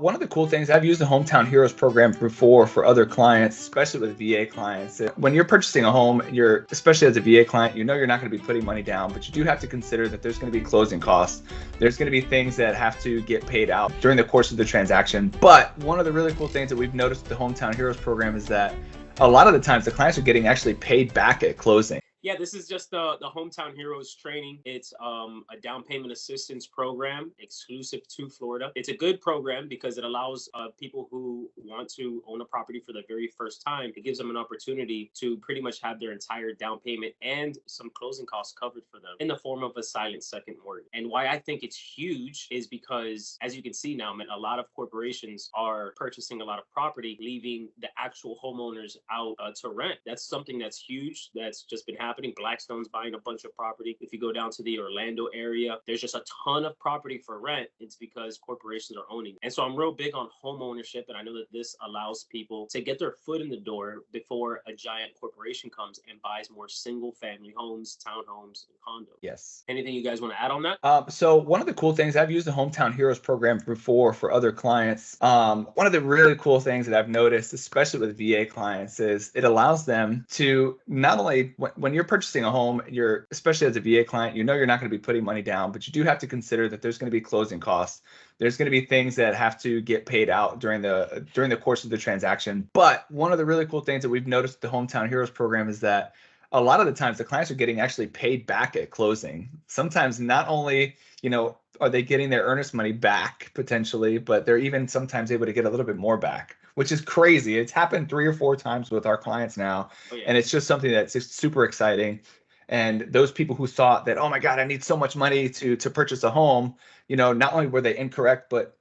one of the cool things, I've used the Hometown Heroes program before for other clients, especially with VA clients. When you're purchasing a home, especially as a VA client, you know you're not going to be putting money down, but you do have to consider that there's going to be closing costs. There's going to be things that have to get paid out during the course of the transaction. But one of the really cool things that we've noticed with the Hometown Heroes program is that a lot of the times the clients are getting actually paid back at closing. Yeah, this is just the Hometown Heroes training. It's a down payment assistance program exclusive to Florida. It's a good program because it allows people who want to own a property for the very first time. It gives them an opportunity to pretty much have their entire down payment and some closing costs covered for them in the form of a silent second mortgage. And why I think it's huge is because, as you can see now, man, a lot of corporations are purchasing a lot of property, leaving the actual homeowners out to rent. That's something that's huge. That's just been happening. Blackstone's buying a bunch of property. If you go down to the Orlando area, there's just a ton of property for rent. It's because corporations are owning. And so I'm real big on home ownership. And I know that this allows people to get their foot in the door before a giant corporation comes and buys more single family homes, townhomes, and condos. Yes. Anything you guys want to add on that? So one of the cool things, I've used the Hometown Heroes program before for other clients. One of the really cool things that I've noticed, especially with VA clients, is it allows them to not only, when you're purchasing a home, especially as a VA client, you know you're not going to be putting money down, but you do have to consider that there's going to be closing costs. There's going to be things that have to get paid out during the course of the transaction. But one of the really cool things that we've noticed with the Hometown Heroes program is that a lot of the times the clients are getting actually paid back at closing. Sometimes not only, are they getting their earnest money back potentially, but they're even sometimes able to get a little bit more back, which is crazy. It's happened 3 or 4 times with our clients now. Oh, yeah. And it's just something that's just super exciting. And those people who thought that, oh my God, I need so much money to purchase a home, not only were they incorrect, but,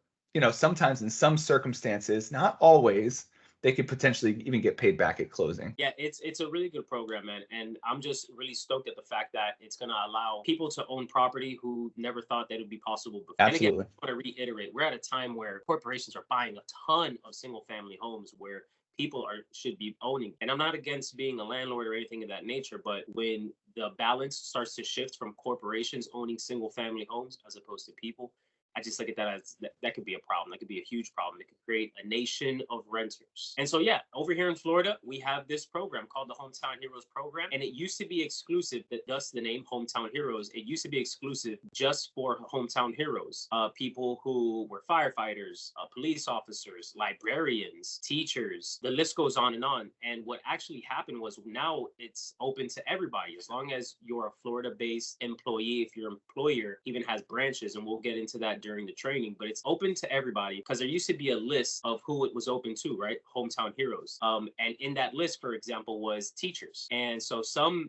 sometimes in some circumstances, not always, they could potentially even get paid back at closing. Yeah, it's a really good program, man. And I'm just really stoked at the fact that it's going to allow people to own property who never thought that it would be possible before. Absolutely. And again, I want to reiterate, we're at a time where corporations are buying a ton of single family homes where people should be owning. And I'm not against being a landlord or anything of that nature, but when the balance starts to shift from corporations owning single family homes as opposed to people, I just look at that as that could be a problem. That could be a huge problem. It could create a nation of renters. And so, yeah, over here in Florida, we have this program called the Hometown Heroes program. And it used to be exclusive, thus the name Hometown Heroes. It used to be exclusive just for hometown heroes, people who were firefighters, police officers, librarians, teachers. The list goes on and on. And what actually happened was now it's open to everybody. As long as you're a Florida-based employee, if your employer even has branches, and we'll get into that during the training, but it's open to everybody because there used to be a list of who it was open to, right? Hometown Heroes. And in that list, for example, was teachers. And so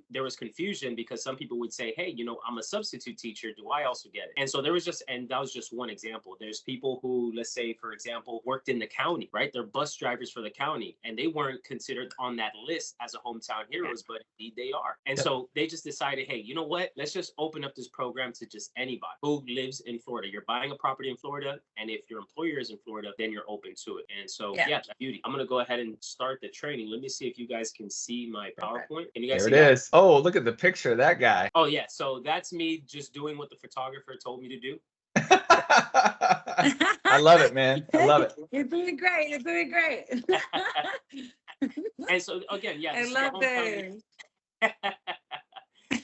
there was confusion because some people would say, hey, I'm a substitute teacher. Do I also get it? And so and that was just one example. There's people who, let's say, for example, worked in the county, right? They're bus drivers for the county, and they weren't considered on that list as a Hometown Heroes, but indeed they are. And so they just decided, hey, you know what? Let's just open up this program to just anybody who lives in Florida. You're buying a property in Florida, and if your employer is in Florida, then you're open to it. And so, yeah, that's beauty. I'm going to go ahead and start the training. Let me see if you guys can see my PowerPoint. Can you guys see that? Is. Oh, look at the picture of that guy. Oh, yeah. So that's me just doing what the photographer told me to do. I love it, man. I love it. You're doing great. You're doing great. And so, again, yeah. I love it.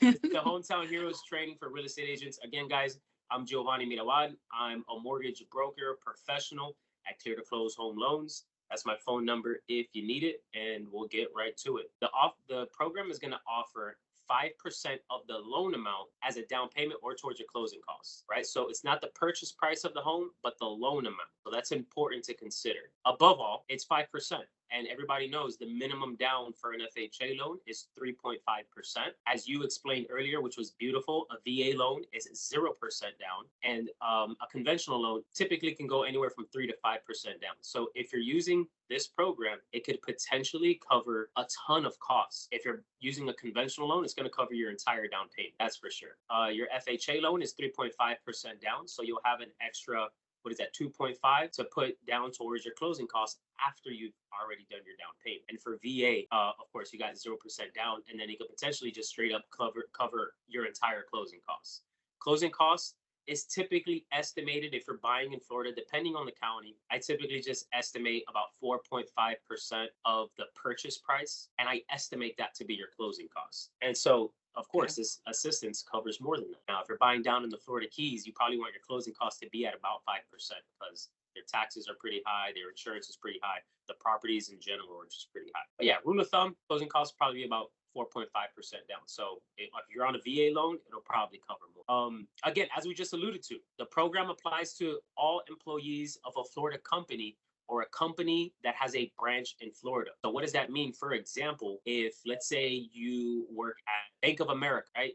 The Hometown Heroes training for real estate agents. Again, guys, I'm Giovanny Mirabal. I'm a mortgage broker professional at Clear to Close Home Loans. That's my phone number if you need it, and we'll get right to it. The program is going to offer 5% of the loan amount as a down payment or towards your closing costs, right? So it's not the purchase price of the home, but the loan amount. So that's important to consider. Above all, it's 5%. And everybody knows the minimum down for an FHA loan is 3.5%. As you explained earlier, which was beautiful, a VA loan is 0% down. And a conventional loan typically can go anywhere from 3 to 5% down. So if you're using this program, it could potentially cover a ton of costs. If you're using a conventional loan, it's going to cover your entire down payment. That's for sure. Your FHA loan is 3.5% down. So you'll have an extra 2.5 to put down towards your closing costs after you've already done your down payment. And for VA, of course, you got 0% down, and then you could potentially just straight up cover your entire closing costs. Closing costs is typically estimated, if you're buying in Florida, depending on the county, I typically just estimate about 4.5% of the purchase price. And I estimate that to be your closing costs. And so, of course, this assistance covers more than that. Now, if you're buying down in the Florida Keys, you probably want your closing costs to be at about 5% because their taxes are pretty high, their insurance is pretty high, the properties in general are just pretty high. But yeah, rule of thumb, closing costs probably be about 4.5% down. So if you're on a VA loan, it'll probably cover more. Again, as we just alluded to, the program applies to all employees of a Florida company or a company that has a branch in Florida. So what does that mean? For example, if let's say you work at Bank of America, right?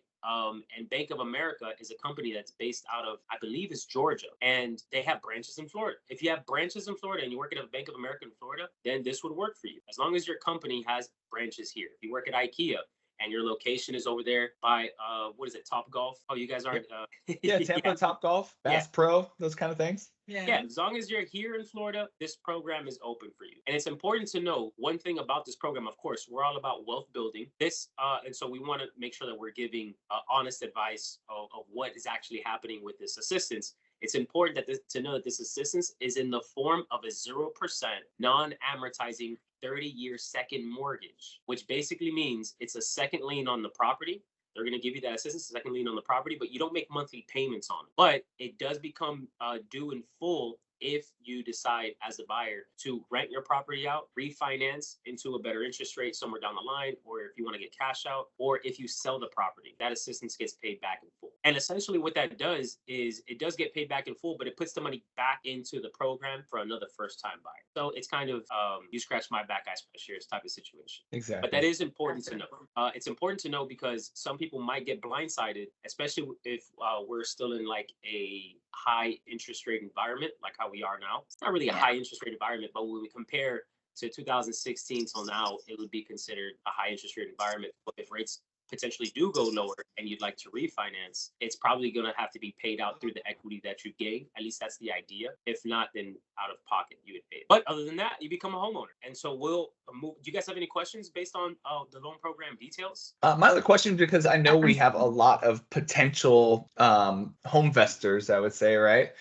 And Bank of America is a company that's based out of, I believe, is Georgia, and they have branches in Florida. If you have branches in Florida and you work at a Bank of America in Florida, then this would work for you as long as your company has branches here. If you work at IKEA and your location is over there by what is it, Top Golf? Oh, you guys aren't yeah, Tampa yeah. Top Golf, Bass Pro, those kind of things. Yeah, as long as you're here in Florida, this program is open for you. And it's important to know one thing about this program. Of course, we're all about wealth building. And so we want to make sure that we're giving honest advice of what is actually happening with this assistance. It's important to know that this assistance is in the form of a 0% non-amortizing 30-year second mortgage, which basically means it's a second lien on the property. They're going to give you that assistance, second lien on the property, but you don't make monthly payments on it. But it does become due in full if you decide as a buyer to rent your property out, refinance into a better interest rate somewhere down the line, or if you want to get cash out, or if you sell the property, that assistance gets paid back in full. And essentially what that does is it does get paid back in full, but it puts the money back into the program for another first-time buyer. So it's kind of you scratch my back, I scratch yours type of situation. Exactly. But that is important to know. It's important to know because some people might get blindsided, especially if we're still in like a high interest rate environment, like how we are now. It's not really a high interest rate environment, but when we compare to 2016 till now, it would be considered a high interest rate environment. But if rates potentially do go lower and you'd like to refinance, it's probably going to have to be paid out through the equity that you gain. At least that's the idea. If not, then out of pocket you would pay it. But other than that, you become a homeowner. And so we'll move. Do you guys have any questions based on the loan program details? My other question, because I know we have a lot of potential home investors, I would say, right?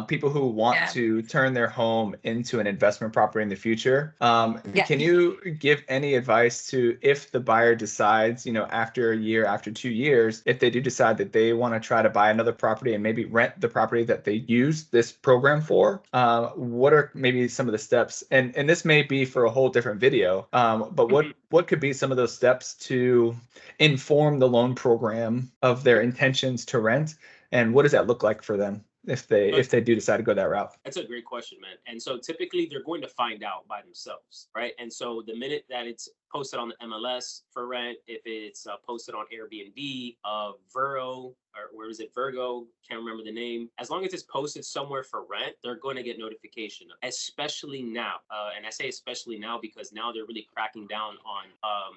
People who want to turn their home into an investment property in the future. Can you give any advice to if the buyer decides, after a year, after 2 years, if they do decide that they want to try to buy another property and maybe rent the property that they use this program for, what are maybe some of the steps? And this may be for a whole different video, but what could be some of those steps to inform the loan program of their intentions to rent, and what does that look like for them if they do decide to go that route? That's a great question, man. And so typically they're going to find out by themselves, right? And so the minute that it's posted on the MLS for rent, if it's posted on Airbnb, Vero, or where is it, Virgo, can't remember the name. As long as it's posted somewhere for rent, they're going to get notification, especially now. And I say especially now because now they're really cracking down on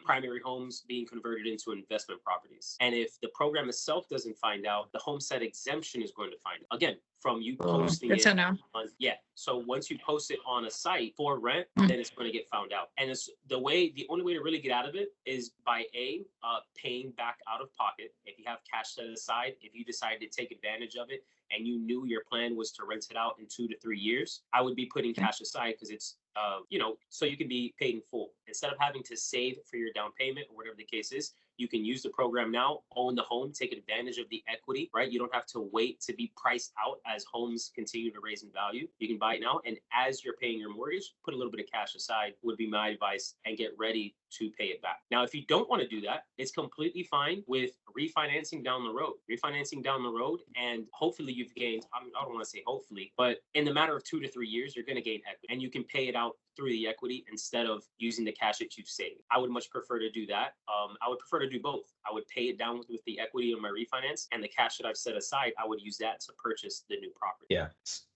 primary homes being converted into investment properties. And if the program itself doesn't find out, the homestead exemption is going to find out. Again, from you posting it on, so once you post it on a site for rent, then it's going to get found out. And it's the only way to really get out of it is by paying back out of pocket. If you have cash set aside, if you decide to take advantage of it and you knew your plan was to rent it out in 2 to 3 years, I would be putting cash aside because it's so you can be paid in full instead of having to save for your down payment or whatever the case is. You can use the program now, own the home, take advantage of the equity, right? You don't have to wait to be priced out as homes continue to raise in value. You can buy it now. And as you're paying your mortgage, put a little bit of cash aside would be my advice and get ready to pay it back. Now, if you don't want to do that, it's completely fine with refinancing down the road. And hopefully you've gained, I don't want to say hopefully, but in the matter of 2 to 3 years, you're going to gain equity and you can pay it out through the equity instead of using the cash that you've saved. I would much prefer to do that. I would prefer to do both. I would pay it down with the equity of my refinance, and the cash that I've set aside, I would use that to purchase the new property. Yeah.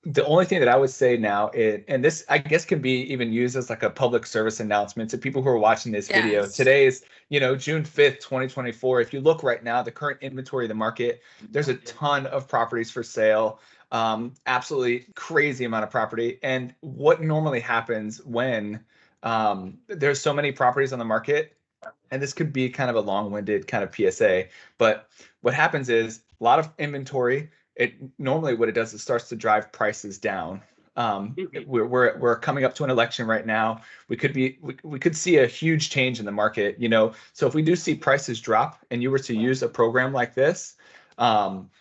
The only thing that I would say now is, and this I guess can be even used as like a public service announcement to people who are watching this video. Today is, June 5th, 2024. If you look right now, the current inventory of the market, there's a ton of properties for sale. Absolutely crazy amount of property. And what normally happens when there's so many properties on the market, and this could be kind of a long-winded kind of PSA, but what happens is a lot of inventory, it normally what it does is starts to drive prices down. Mhm. We're coming up to an election right now. We could see a huge change in the market, you know. So if we do see prices drop and you were to use a program like this,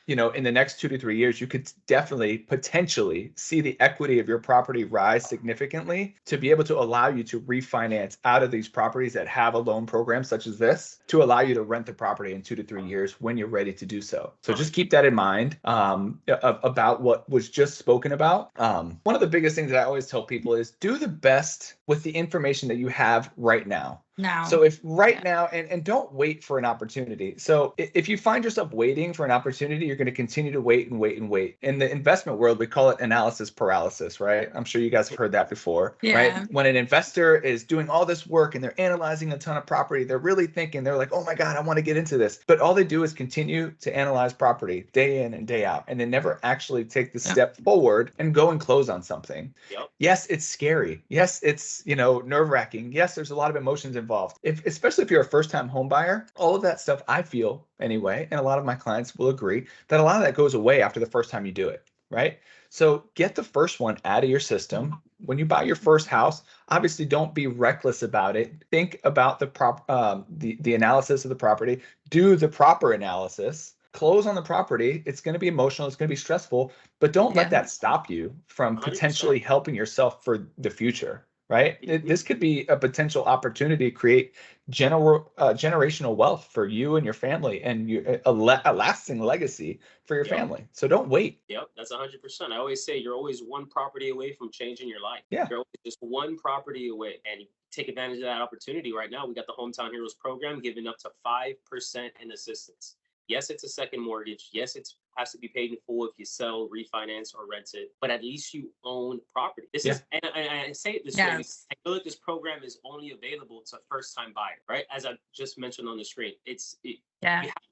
you know, in the next 2 to 3 years, you could definitely potentially see the equity of your property rise significantly to be able to allow you to refinance out of these properties that have a loan program such as this to allow you to rent the property in 2 to 3 years when you're ready to do so. So just keep that in mind about what was just spoken about. One of the biggest things that I always tell people is do the best with the information that you have right now. So if right now, and don't wait for an opportunity. So if you find yourself waiting for an opportunity, you're going to continue to wait and wait and wait. In the investment world, we call it analysis paralysis, right? I'm sure you guys have heard that before, right? When an investor is doing all this work and they're analyzing a ton of property, they're really thinking, they're like, oh my God, I want to get into this. But all they do is continue to analyze property day in and day out, and they never actually take the step forward and go and close on something. Yep. Yes, it's scary. Yes, it's, you know, nerve-wracking. Yes, there's a lot of emotions involved. Especially if you're a first-time home buyer, all of that stuff, I feel anyway, and a lot of my clients will agree that a lot of that goes away after the first time you do it, right? So get the first one out of your system. When you buy your first house, obviously don't be reckless about it. Think about the analysis of the property. Do the proper analysis. Close on the property. It's going to be emotional. It's going to be stressful, but don't let that stop you from 100%. potentially helping yourself for the future, right? This could be a potential opportunity to create generational wealth for you and your family, and a lasting legacy for your family. So don't wait. Yep, that's 100%. I always say you're always one property away from changing your life. Yeah. You're always just one property away, and you take advantage of that opportunity right now. We got the Hometown Heroes program giving up to 5% in assistance. Yes, it's a second mortgage. Yes, it has to be paid in full if you sell, refinance, or rent it. But at least you own property. This is, and I say it this way because I know that this program is only available to first-time buyers, right? As I just mentioned on the screen, you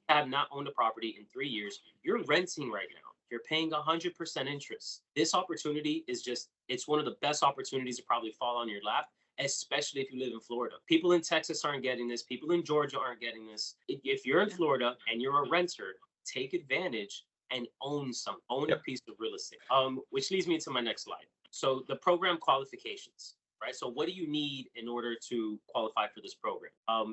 have not owned a property in 3 years. You're renting right now. You're paying 100% interest. This opportunity is it's one of the best opportunities to probably fall on your lap, especially if you live in Florida. People in Texas aren't getting this. People in Georgia aren't getting this. If you're in Florida and you're a renter, take advantage and own a piece of real estate. Which leads me to my next slide. So the program qualifications. Right. So what do you need in order to qualify for this program?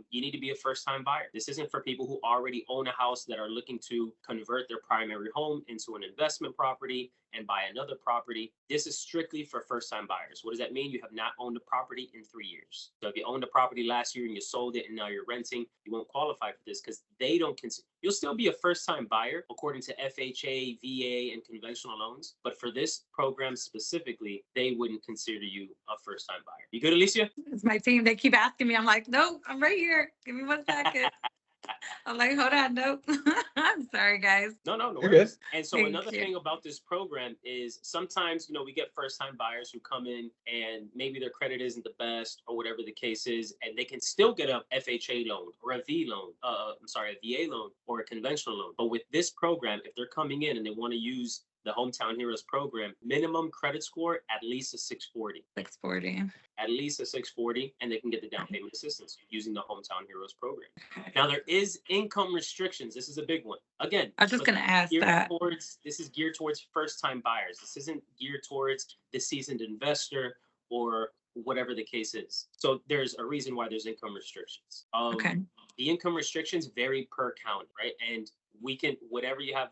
You need to be a first-time buyer. This isn't for people who already own a house that are looking to convert their primary home into an investment property and buy another property. This is strictly for first-time buyers. What does that mean? You have not owned a property in 3 years. So if you owned a property last year and you sold it and now you're renting, you won't qualify for this because they don't consider. You'll still be a first-time buyer according to FHA, VA, and conventional loans. But for this program specifically, they wouldn't consider you a first-time buyer. You good, Alicia? It's my team. They keep asking me. I'm like, nope, I'm right here. Give me 1 second. I'm like, hold on, nope. I'm sorry, guys. No You're worries. good. And so another thing about this program is sometimes, we get first-time buyers who come in and maybe their credit isn't the best or whatever the case is, and they can still get a FHA loan or a VA loan or a conventional loan. But with this program, if they're coming in and they want to use the Hometown Heroes program, minimum credit score at least a 640. 640. At least a 640, and they can get the down payment assistance using the Hometown Heroes program. Now, there is income restrictions. This is a big one. Again, I was just going to ask that. This is geared towards first-time buyers. This isn't geared towards the seasoned investor or whatever the case is. So there's a reason why there's income restrictions. The income restrictions vary per county, right? And we can, whatever you have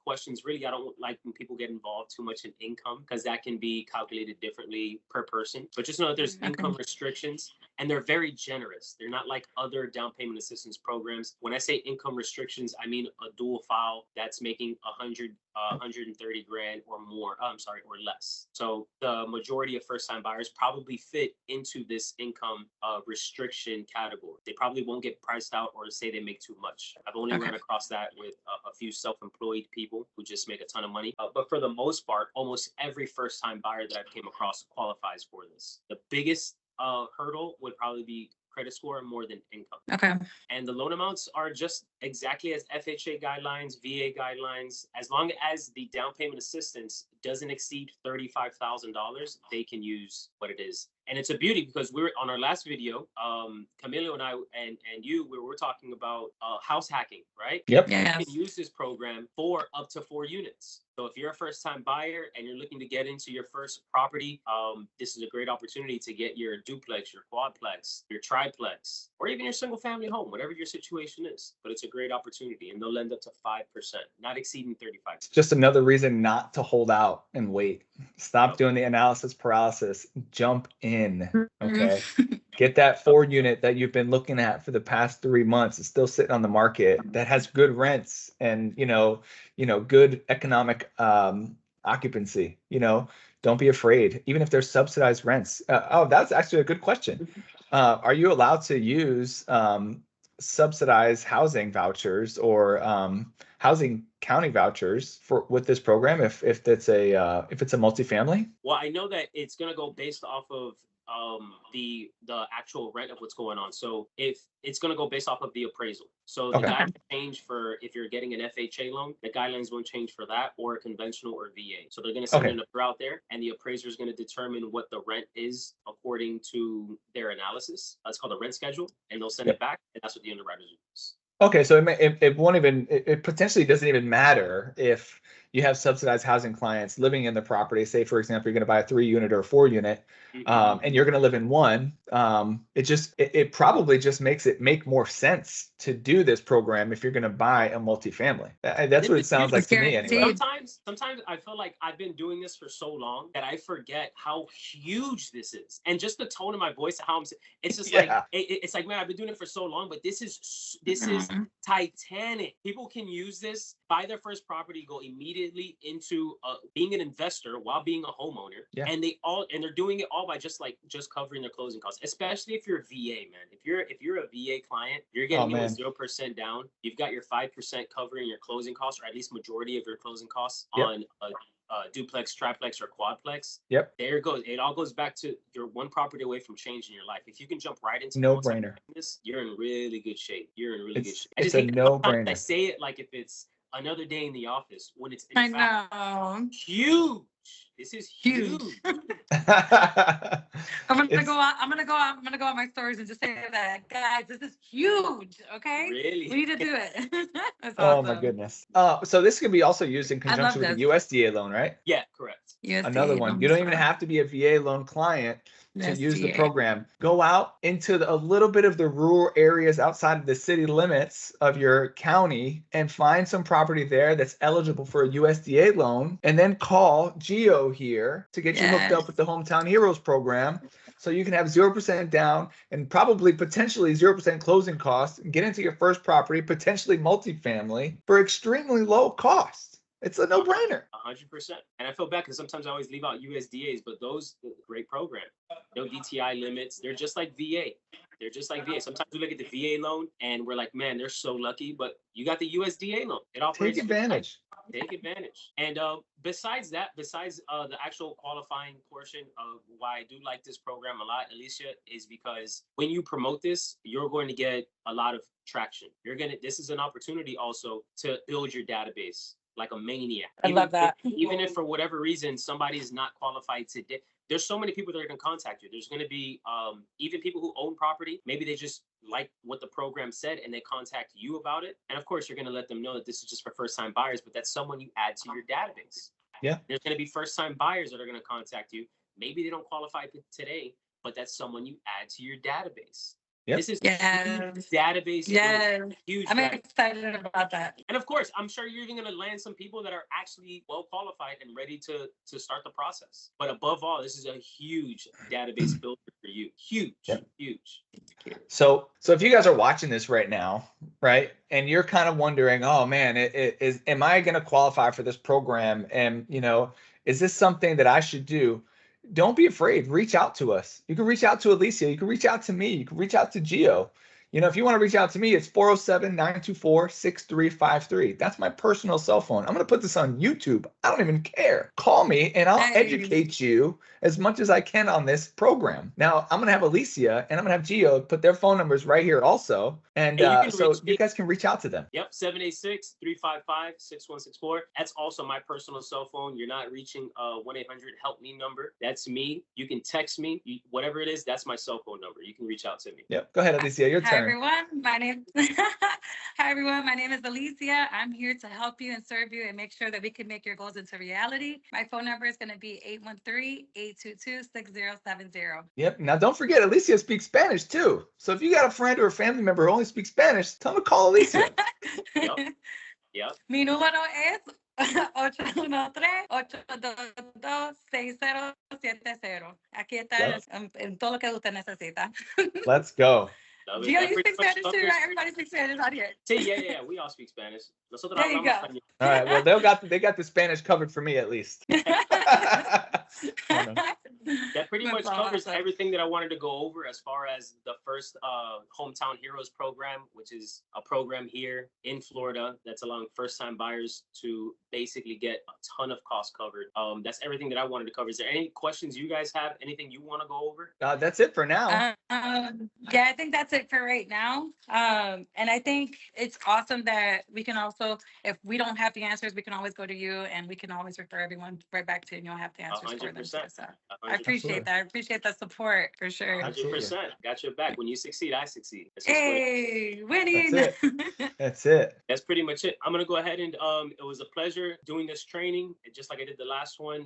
questions, really, I don't like when people get involved too much in income because that can be calculated differently per person. But just know that there's income restrictions and they're very generous. They're not like other down payment assistance programs. When I say income restrictions, I mean a dual file that's making 130 grand or more, or less. So the majority of first-time buyers probably fit into this income restriction category. They probably won't get priced out or say they make too much. I've only run across that with a few self-employed people who just make a ton of money. But for the most part, almost every first-time buyer that I've came across qualifies for this. The biggest hurdle would probably be credit score more than income. Okay. And the loan amounts are just exactly as FHA guidelines, VA guidelines. As long as the down payment assistance doesn't exceed $35,000, they can use what it is. And it's a beauty because we're on our last video, Camilo and I and you, we were talking about house hacking, right? Yep. You can use this program for up to 4 units. So if you're a first-time buyer and you're looking to get into your first property, this is a great opportunity to get your duplex, your quadplex, your triplex, or even your single-family home, whatever your situation is. But it's a great opportunity, and they'll lend up to 5%, not exceeding 35%. It's just another reason not to hold out and wait. Stop doing the analysis paralysis. Jump in. Okay. Get that 4 unit that you've been looking at for the past 3 months. It's still sitting on the market that has good rents and good economic occupancy. Don't be afraid, even if there's subsidized rents. That's actually a good question. Are you allowed to use subsidized housing vouchers or housing county vouchers with this program if it's a multifamily? Well, I know that it's going to go based off of the actual rent of what's going on. So if it's going to go based off of the appraisal. So the guidelines change for if you're getting an FHA loan, the guidelines won't change for that or a conventional or VA. So they're going to send an appraiser out there, and the appraiser is going to determine what the rent is according to their analysis. It's called a rent schedule, and they'll send it back, and that's what the underwriters use. Okay, so it won't even, it potentially doesn't even matter if you have subsidized housing clients living in the property. Say, for example, you're going to buy a 3 unit or a 4 unit, and you're going to live in one. It probably just makes it make more sense to do this program if you're going to buy a multifamily. That's what it sounds like to me, anyway. Sometimes I feel like I've been doing this for so long that I forget how huge this is, and just the tone of my voice, how I'm. It's just like it's like, man, I've been doing it for so long, but this is titanic. People can use this, buy their first property, go immediately into being an investor while being a homeowner, and they're doing it all by just covering their closing costs. Especially if you're a VA, man. If you're a VA client, you're getting 0% down. You've got your 5% covering your closing costs, or at least majority of your closing costs on a duplex, triplex, or quadplex. Yep. There it goes. It all goes back to you're one property away from changing your life. If you can jump right into no-brainer, this, you're in really good shape. Good shape. It's a no-brainer. I say it like if it's another day in the office, when it's I know huge. This is huge. I'm gonna go on my stories and just say that, guys, this is huge. Okay, really, we need to do it. That's awesome. awesome. My goodness. So this can be also used in conjunction with the USDA loan, right? Yeah, correct. USDA Another one. You don't even have to be a VA loan client to use the program. Go out into a little bit of the rural areas outside of the city limits of your county and find some property there that's eligible for a USDA loan, and then call Geo here to get you hooked up with the Hometown Heroes program, so you can have 0% down and probably potentially 0% closing costs and get into your first property, potentially multifamily, for extremely low cost. It's a no-brainer. 100%. And I feel bad because sometimes I always leave out USDAs, but those great program. No DTI limits. They're just like VA. Sometimes we look at the VA loan and we're like, man, they're so lucky. But you got the USDA loan. It operates. Take advantage. And besides the actual qualifying portion of why I do like this program a lot, Alicia, is because when you promote this, you're going to get a lot of traction. This is an opportunity also to build your database like a maniac. I love that. Even if for whatever reason somebody is not qualified today, there's so many people that are going to contact you. There's going to be even people who own property. Maybe they just like what the program said and they contact you about it. And of course, you're going to let them know that this is just for first-time buyers, but that's someone you add to your database. Yeah. There's going to be first-time buyers that are going to contact you. Maybe they don't qualify today, but that's someone you add to your database. Yep. This is database. Huge. I'm excited about that. And of course, I'm sure you're even going to land some people that are actually well qualified and ready to start the process. But above all, this is a huge database builder for you. Huge. So if you guys are watching this right now, right, and you're kind of wondering, oh man, am I going to qualify for this program? And is this something that I should do? Don't be afraid. Reach out to us. You can reach out to Alicia. You can reach out to me. You can reach out to Geo. You know, if you want to reach out to me, it's 407-924-6353. That's my personal cell phone. I'm going to put this on YouTube. I don't even care. Call me and I'll educate you as much as I can on this program. Now, I'm going to have Alicia and I'm going to have Gio put their phone numbers right here also. And so you guys can reach out to them. Yep, 786-355-6164. That's also my personal cell phone. You're not reaching 1-800-HELP-ME number. That's me. You can text me. Whatever it is, that's my cell phone number. You can reach out to me. Yep. Go ahead, Alicia. Your turn. Hi, everyone. Hi, everyone. My name is Alicia. I'm here to help you and serve you and make sure that we can make your goals into reality. My phone number is going to be 813-822-6070. Yep. Now, don't forget, Alicia speaks Spanish, too. So if you got a friend or a family member who only speaks Spanish, tell them to call Alicia. Yep. Mi número es 813-822-6070. Aquí está en todo lo que usted necesita. Let's go. Gio, you speak Spanish too, right? Everybody speaks Spanish out here. Yeah. We all speak Spanish. There you go. All right. Well, they got the Spanish covered for me at least. That pretty much covers everything that I wanted to go over as far as the first Hometown Heroes program, which is a program here in Florida that's allowing first-time buyers to basically get a ton of costs covered. That's everything that I wanted to cover. Is there any questions you guys have? Anything you want to go over? That's it for now. Yeah, I think that's it for right now. And I think it's awesome that we can also, if we don't have the answers, we can always go to you and we can always refer everyone right back to you and you'll have the answers 100%. for them. So I appreciate that. I appreciate the support for sure. 100%. Got your back. When you succeed, I succeed. Hey, winning. That's it. That's pretty much it. I'm going to go ahead and it was a pleasure doing this training. Just like I did the last one.